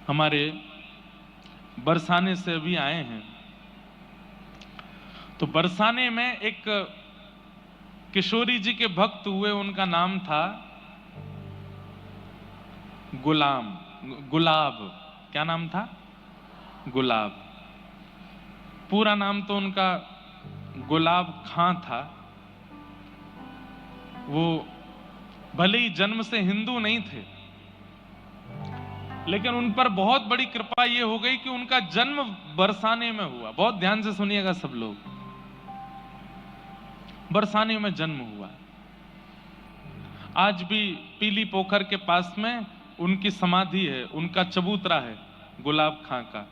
हमारे बरसाने से अभी आए हैं। तो बरसाने में एक किशोरी जी के भक्त हुए, उनका नाम था गुलाब। क्या नाम था? गुलाब। पूरा नाम तो उनका गुलाब खां था। वो भले ही जन्म से हिंदू नहीं थे, लेकिन उन पर बहुत बड़ी कृपा ये हो गई कि उनका जन्म बरसाने में हुआ। बहुत ध्यान से सुनिएगा सब लोग, बरसाने में जन्म हुआ। आज भी पीली पोखर के पास में उनकी समाधि है, उनका चबूतरा है गुलाब खां का।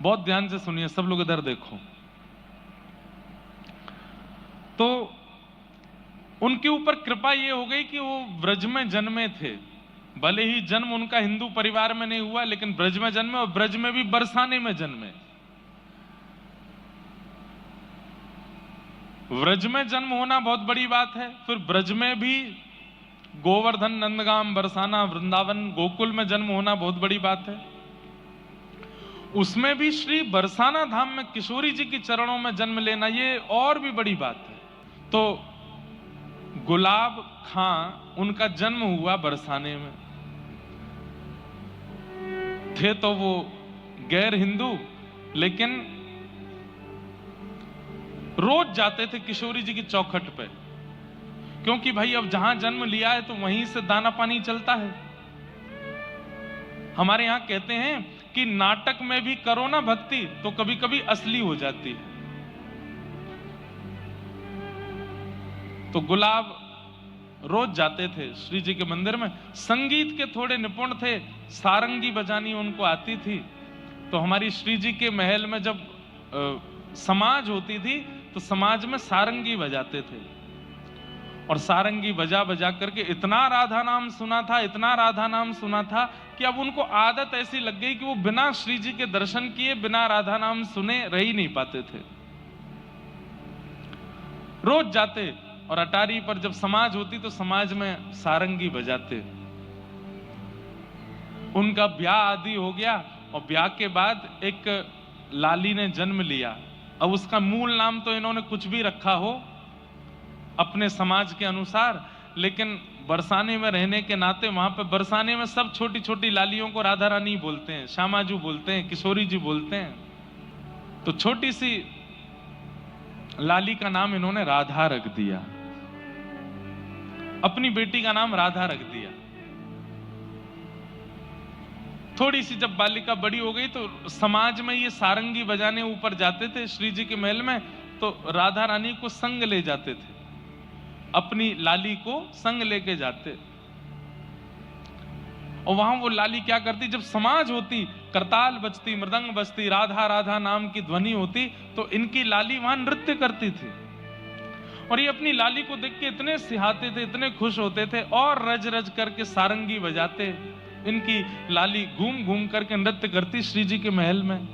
बहुत ध्यान से सुनिए सब लोग, इधर देखो। तो उनके ऊपर कृपा ये हो गई कि वो ब्रज में जन्मे थे। भले ही जन्म उनका हिंदू परिवार में नहीं हुआ, लेकिन ब्रज में जन्मे, और ब्रज में भी बरसाने में जन्मे। ब्रज में जन्म होना बहुत बड़ी बात है। फिर ब्रज में भी गोवर्धन, नंदगाम, बरसाना, वृंदावन, गोकुल में जन्म होना बहुत बड़ी बात है। उसमें भी श्री बरसाना धाम में किशोरी जी के चरणों में जन्म लेना, ये और भी बड़ी बात है। तो गुलाब खां, उनका जन्म हुआ बरसाने में। थे तो वो गैर हिंदू, लेकिन रोज जाते थे किशोरी जी की चौखट पे, क्योंकि भाई अब जहां जन्म लिया है तो वहीं से दाना पानी चलता है। हमारे यहां कहते हैं कि नाटक में भी करो ना भक्ति तो कभी कभी असली हो जाती है। तो गुलाब रोज जाते थे श्री जी के मंदिर में। संगीत के थोड़े निपुण थे, सारंगी बजानी उनको आती थी। तो हमारी श्री जी के महल में जब समाज होती थी तो समाज में सारंगी बजाते थे, और सारंगी बजा बजा करके इतना राधा नाम सुना था, इतना राधा नाम सुना था कि अब उनको आदत ऐसी लग गई कि वो बिना श्री जी के दर्शन किए, बिना राधा नाम सुने रह ही नहीं पाते थे। रोज जाते, और अटारी पर जब समाज होती तो समाज में सारंगी बजाते। उनका ब्याह आदि हो गया, और ब्याह के बाद एक लाली ने जन्म लिया। अब उसका मूल नाम तो इन्होंने कुछ भी रखा हो अपने समाज के अनुसार, लेकिन बरसाने में रहने के नाते वहां पे बरसाने में सब छोटी छोटी लालियों को राधा रानी बोलते हैं, श्यामाजू बोलते हैं, किशोरी जी बोलते हैं। तो छोटी सी लाली का नाम इन्होंने राधा रख दिया, अपनी बेटी का नाम राधा रख दिया। थोड़ी सी जब बालिका बड़ी हो गई तो समाज में ये सारंगी बजाने ऊपर जाते थे श्री जी के महल में, तो राधा रानी को संग ले जाते थे, अपनी लाली को संग लेके जाते। और वहां वो लाली क्या करती, जब समाज होती, करताल बजती, मृदंग बजती, राधा राधा नाम की ध्वनि होती, तो इनकी लाली वहां नृत्य करती थी। और ये अपनी लाली को देख के इतने सिहाते थे, इतने खुश होते थे, और रज रज करके सारंगी बजाते। इनकी लाली घूम घूम करके नृत्य करती श्री जी के महल में।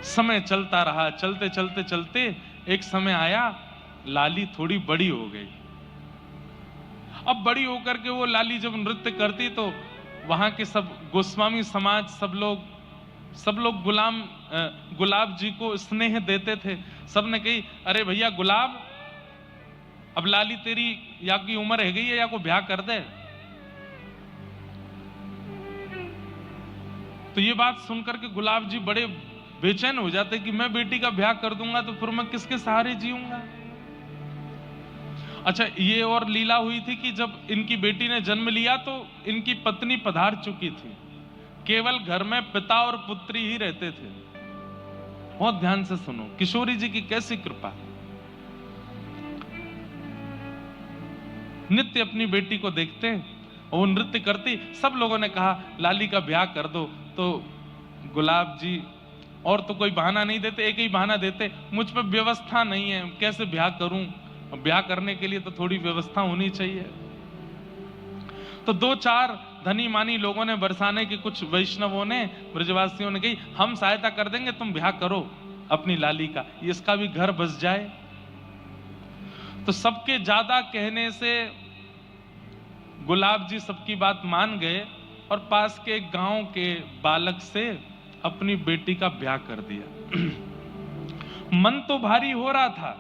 समय चलता रहा, चलते चलते चलते एक समय आया, लाली थोड़ी बड़ी हो गई। अब बड़ी होकर के वो लाली जब नृत्य करती तो वहां के सब गोस्वामी समाज, सब लोग गुलाब जी को स्नेह देते थे। सबने कही, अरे भैया गुलाब, अब लाली तेरी या की उम्र रह गई है, या को ब्याह कर दे। तो ये बात सुनकर के गुलाब जी बड़े बेचैन हो जाते कि मैं बेटी का ब्याह कर दूंगा तो फिर मैं किसके सहारे जीऊंगा। अच्छा, ये और लीला हुई थी कि जब इनकी बेटी ने जन्म लिया तो इनकी पत्नी पधार चुकी थी। केवल घर में पिता और पुत्री ही रहते थे। बहुत ध्यान से सुनो, किशोरी जी की कैसी कृपा। नित्य अपनी बेटी को देखते और वो नृत्य करती। सब लोगों ने कहा लाली का ब्याह कर दो, तो गुलाब जी और तो कोई बहाना नहीं देते, एक ही बहाना देते, मुझ पर व्यवस्था नहीं है, कैसे ब्याह करूं। ब्याह करने के लिए तो थोड़ी व्यवस्था होनी चाहिए। तो दो चार धनी मानी लोगों ने, बरसाने के कुछ वैष्णवों ने, ब्रजवासियों ने कही, हम सहायता कर देंगे, तुम ब्याह करो अपनी लाली का, इसका भी घर बस जाए। तो सबके ज्यादा कहने से गुलाब जी सबकी बात मान गए और पास के एक गांव के बालक से अपनी बेटी का ब्याह कर दिया। मन तो भारी हो रहा था,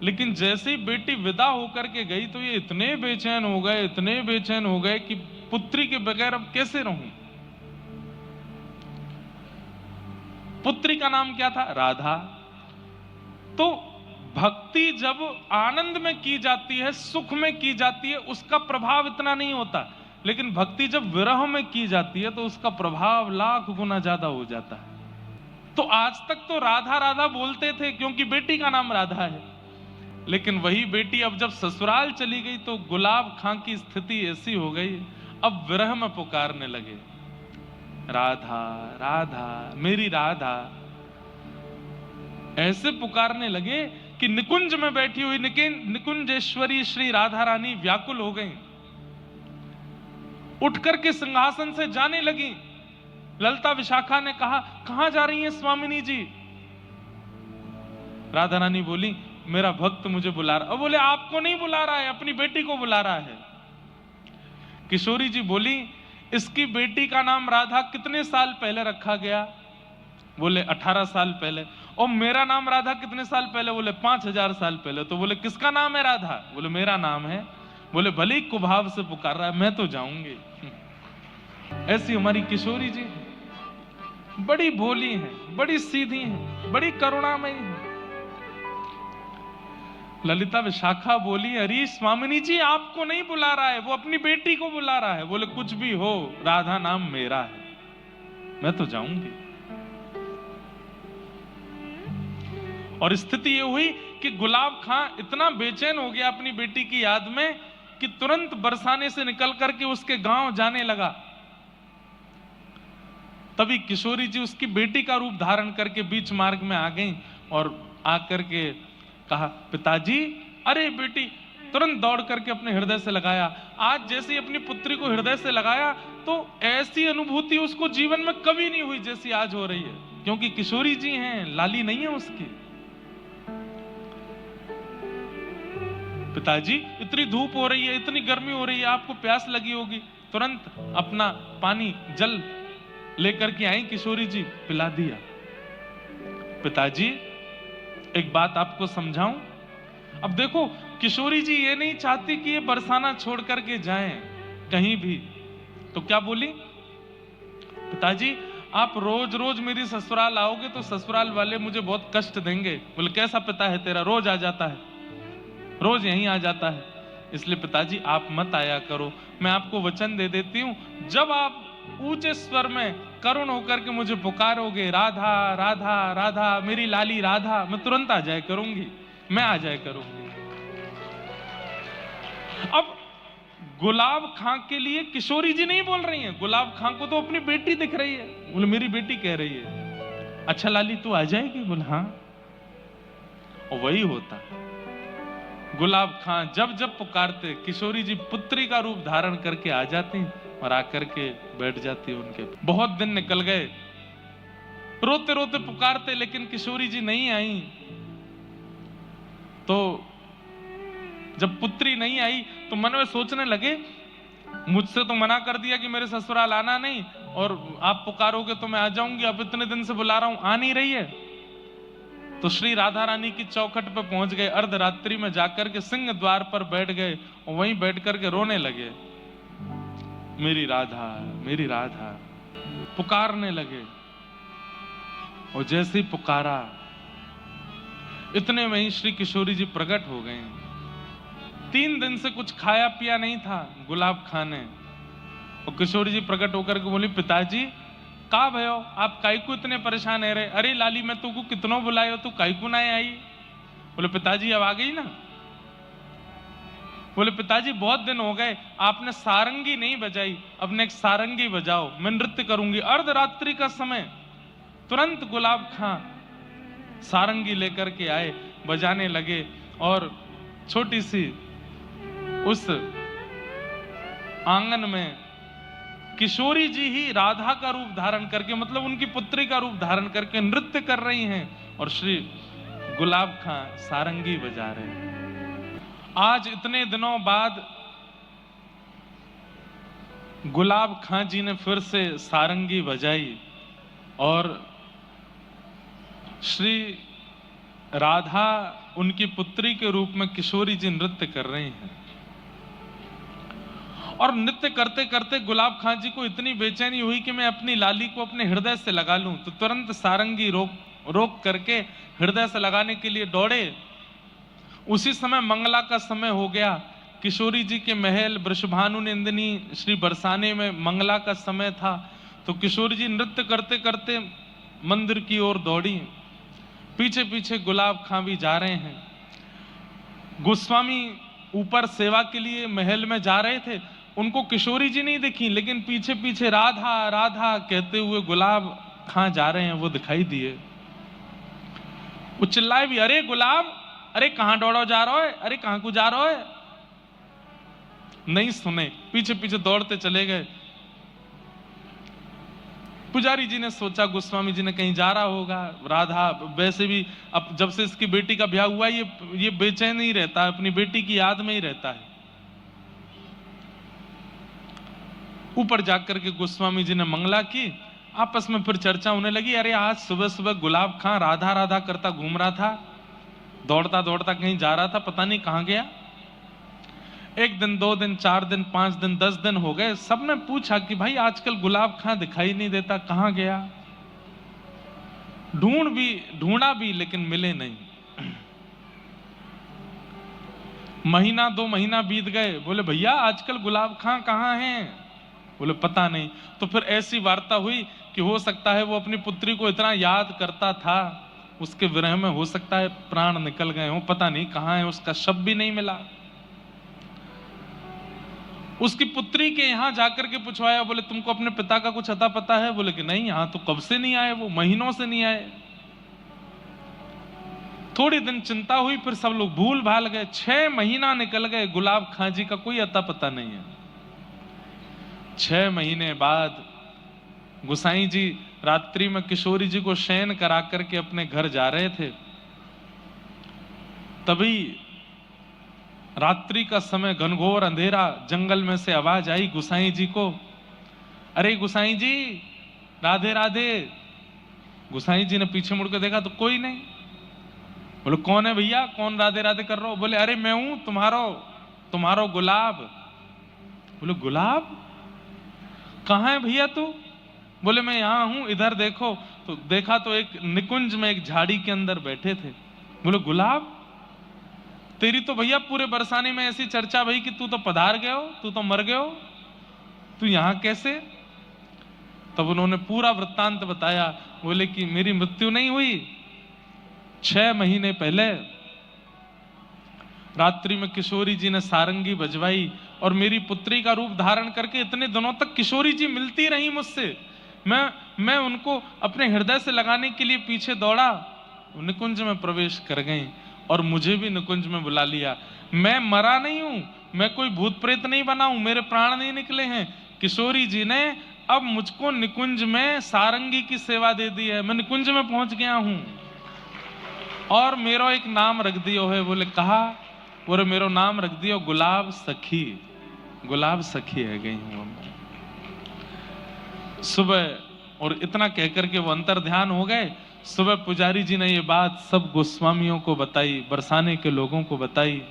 लेकिन जैसे ही बेटी विदा होकर के गई तो ये इतने बेचैन हो गए कि पुत्री के बगैर अब कैसे रहूं। पुत्री का नाम क्या था? राधा। तो भक्ति जब आनंद में की जाती है, सुख में की जाती है, उसका प्रभाव इतना नहीं होता, लेकिन भक्ति जब विरह में की जाती है तो उसका प्रभाव लाख गुना ज्यादा हो जाता है। तो आज तक तो राधा राधा बोलते थे क्योंकि बेटी का नाम राधा है, लेकिन वही बेटी अब जब ससुराल चली गई तो गुलाब खां की स्थिति ऐसी हो गई, अब विरह में पुकारने लगे, राधा राधा मेरी राधा। ऐसे पुकारने लगे कि निकुंज में बैठी हुई निकुंजेश्वरी श्री राधा रानी व्याकुल हो गई, उठकर के सिंहासन से जाने लगी। ललिता विशाखा ने कहा, कहां जा रही हैं स्वामिनी जी? राधा रानी बोली, मेरा भक्त मुझे बुला रहा। और बोले, आपको नहीं बुला रहा है, अपनी बेटी को बुला रहा है। किशोरी जी बोली, इसकी बेटी का नाम राधा कितने साल पहले रखा गया? बोले 18 साल पहले। और मेरा नाम राधा कितने साल पहले? बोले 5000 साल पहले। तो बोले, किसका नाम है राधा? बोले, मेरा नाम है। बोले, भले ही कुभाव से पुकार रहा है, मैं तो जाऊंगी। ऐसी हमारी किशोरी जी बड़ी भोली है, बड़ी सीधी है, बड़ी करुणामयी है। ललिता विशाखा बोली, अरे स्वामिनी जी आपको नहीं बुला रहा है, वो अपनी बेटी को बुला रहा है। बोले, कुछ भी हो, राधा नाम मेरा है, मैं तो जाऊंगी। और स्थिति ये हुई कि गुलाब खां इतना बेचैन हो गया अपनी बेटी की याद में कि तुरंत बरसाने से निकल करके उसके गांव जाने लगा। तभी किशोरी जी उसकी बेटी का रूप धारण करके बीच मार्ग में आ गई और आकर के कहा, पिताजी। अरे बेटी तुरंत दौड़ करके अपने हृदय से लगाया। आज जैसे ही अपनी पुत्री को हृदय से लगाया तो ऐसी अनुभूति उसको जीवन में कभी नहीं हुई जैसी आज हो रही है, क्योंकि किशोरी जी हैं, लाली नहीं है उसकी। पिताजी इतनी धूप हो रही है, इतनी गर्मी हो रही है, आपको प्यास लगी होगी। तुरंत अपना पानी जल लेकर के आई किशोरी जी, पिला दिया। पिताजी एक बात आपको समझाऊं। अब देखो किशोरी जी ये नहीं चाहती कि ये बरसाना छोड़ करके जाएं कहीं भी, तो क्या बोली, पिताजी आप रोज रोज मेरी ससुराल आओगे तो ससुराल वाले मुझे बहुत कष्ट देंगे। बोले, कैसा पिता है तेरा, रोज आ जाता है, रोज यहीं आ जाता है, इसलिए पिताजी आप मत आया करो। मैं आपको वचन दे देती हूं, जब आप ऊंचे स्वर में करुण होकर के मुझे पुकारोगे, राधा राधा राधा मेरी लाली राधा, मैं तुरंत आ जाया करूंगी, मैं आ जाया करूंगी। अब गुलाब खां के लिए किशोरी जी नहीं बोल रही हैं, गुलाब खां को तो अपनी बेटी दिख रही है। बोले, मेरी बेटी कह रही है, अच्छा लाली तू आ जाएगी? बोले, हाँ। और वही होता, गुलाब खां जब जब पुकारते किशोरी जी पुत्री का रूप धारण करके आ जाती और आकर के बैठ जाती उनके। बहुत दिन निकल गए, रोते रोते पुकारते, लेकिन किशोरी जी नहीं आई। तो जब पुत्री नहीं आई तो मन में सोचने लगे, मुझसे तो मना कर दिया कि मेरे ससुराल आना नहीं, और आप पुकारोगे तो मैं आ जाऊंगी, अब इतने दिन से बुला रहा हूं, आ नहीं रही है। तो श्री राधा रानी की चौखट पर पहुंच गए, अर्धरात्रि में जाकर के सिंह द्वार पर बैठ गए और वहीं बैठ करके रोने लगे, मेरी राधा मेरी राधा, पुकारने लगे। और जैसे ही पुकारा इतने में ही श्री किशोरी जी प्रकट हो गए। 3 दिन से कुछ खाया पिया नहीं था गुलाब खां ने। और किशोरी जी प्रकट होकर के बोली, पिताजी का भयो, आप काई को इतने परेशान है रे? अरे लाली मैं तुमको कितनों बुलायो, तू काई को ना आई? बोले, पिताजी अब आ गई ना। बोले, पिताजी बहुत दिन हो गए आपने सारंगी नहीं बजाई, अब एक सारंगी बजाओ, मैं नृत्य करूंगी। अर्धरात्रि का समय। तुरंत गुलाब खां सारंगी लेकर के आए, बजाने लगे और छोटी सी उस आंगन में किशोरी जी ही राधा का रूप धारण करके, मतलब उनकी पुत्री का रूप धारण करके नृत्य कर रही हैं और श्री गुलाब खां सारंगी बजा रहे हैं। आज इतने दिनों बाद गुलाब खां जी ने फिर से सारंगी बजाई और श्री राधा उनकी पुत्री के रूप में किशोरी जी नृत्य कर रही हैं। और नृत्य करते करते गुलाब खां जी को इतनी बेचैनी हुई कि मैं अपनी लाली को अपने हृदय से लगा लूं, तो तुरंत सारंगी रोक करके हृदय से लगाने के लिए दौड़े। उसी समय मंगला का समय हो गया। किशोरी जी के महल वृषभानु नंदिनी श्री बरसाने में मंगला का समय था। तो किशोरी जी नृत्य करते करते मंदिर की ओर दौड़ी। पीछे पीछे गुलाब खां भी जा रहे हैं। गोस्वामी ऊपर सेवा के लिए महल में जा रहे थे, उनको किशोरी जी नहीं दिखी, लेकिन पीछे पीछे राधा राधा कहते हुए गुलाब खां जा रहे हैं, वो दिखाई दिए। वो चिल्लाए भी, अरे गुलाब, अरे कहां दौड़ो जा रहा है, अरे कहां को जा रहा है। नहीं सुने, पीछे पीछे दौड़ते चले गए। पुजारी जी ने सोचा गोस्वामी जी ने कहीं जा रहा होगा। राधा वैसे भी अब जब से इसकी बेटी का ब्याह हुआ ये बेचैन ही रहता है, अपनी बेटी की याद में ही रहता है। ऊपर जाकर के गोस्वामी जी ने मंगला की। आपस में फिर चर्चा होने लगी, अरे आज सुबह सुबह गुलाब खां राधा राधा करता घूम रहा था, दौड़ता दौड़ता कहीं जा रहा था, पता नहीं कहां गया। 1 दिन 2 दिन 4 दिन 5 दिन 10 दिन हो गए। सबने पूछा कि भाई आजकल गुलाब खां दिखाई नहीं देता, कहां गया। ढूंढा भी लेकिन मिले नहीं। महीना 2 महीना बीत गए। बोले भैया आजकल गुलाब खां कहां हैं। बोले पता नहीं। तो फिर ऐसी वार्ता हुई कि हो सकता है वो अपनी पुत्री को इतना याद करता था, उसके विरह में हो सकता है प्राण निकल गए हो, पता नहीं कहां है, उसका शव भी नहीं मिला। उसकी पुत्री के यहां जाकर के पूछवाया, बोले तुमको अपने पिता का कुछ अता पता है। बोले कि नहीं, यहां तो कब से नहीं आए, वो महीनों से नहीं आए। थोड़ी दिन चिंता हुई, फिर सब लोग भूल भाल गए। 6 महीना निकल गए, गुलाब खां जी का कोई अता पता नहीं है। 6 महीने बाद गुसाई जी रात्रि में किशोरी जी को शयन करा करके अपने घर जा रहे थे। तभी रात्रि का समय, घनघोर अंधेरा, जंगल में से आवाज आई गुसाई जी को, अरे गुसाई जी राधे राधे। गुसाई जी ने पीछे मुड़ के देखा तो कोई नहीं। बोले कौन है भैया, कौन राधे राधे कर रहे हो। बोले अरे मैं हूं तुम्हारो गुलाब। बोले गुलाब कहां है भैया तू। बोले मैं यहां हूं, इधर देखो। तो देखा तो एक निकुंज में एक झाड़ी के अंदर बैठे थे। बोले गुलाब, तेरी तो भैया पूरे बरसाने में ऐसी चर्चा भई कि तू तो पधार गए हो, तू तो मर गए हो, तू यहां कैसे। तब उन्होंने पूरा वृत्तांत बताया। बोले कि मेरी मृत्यु नहीं हुई, 6 महीने पहले रात्रि में किशोरी जी ने सारंगी बजवाई और मेरी पुत्री का रूप धारण करके इतने दिनों तक किशोरी जी मिलती रही मुझसे। मैं उनको अपने हृदय से लगाने के लिए पीछे दौड़ा। निकुंज में प्रवेश कर गई और मुझे भी निकुंज में बुला लिया। मैं मरा नहीं हूं, मैं कोई भूत प्रेत नहीं बना हूं, मेरे प्राण नहीं निकले हैं। किशोरी जी ने अब मुझको निकुंज में सारंगी की सेवा दे दी है। मैं निकुंज में पहुंच गया हूं और मेरा एक नाम रख दियो है। बोले कहा। बोले मेरो नाम रख दियो गुलाब सखी। गुलाब सखी है गई हूं सुबह। और इतना कहकर के वो अंतर ध्यान हो गए। सुबह पुजारी जी ने ये बात सब गोस्वामियों को बताई, बरसाने के लोगों को बताई।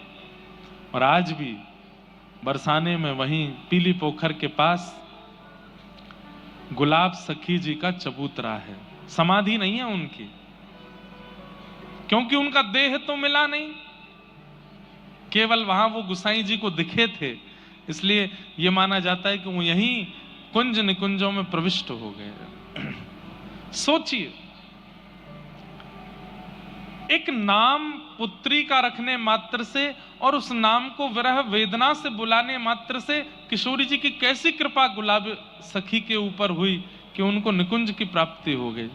और आज भी बरसाने में वहीं पीली पोखर के पास गुलाब सखी जी का चबूतरा है। समाधि नहीं है उनकी, क्योंकि उनका देह तो मिला नहीं, केवल वहां वो गुसाई जी को दिखे थे। इसलिए यह माना जाता है कि वो यहीं कुंज निकुंजों में प्रविष्ट हो गए। सोचिए, एक नाम पुत्री का रखने मात्र से और उस नाम को विरह वेदना से बुलाने मात्र से किशोरी जी की कैसी कृपा गुलाब सखी के ऊपर हुई कि उनको निकुंज की प्राप्ति हो गई।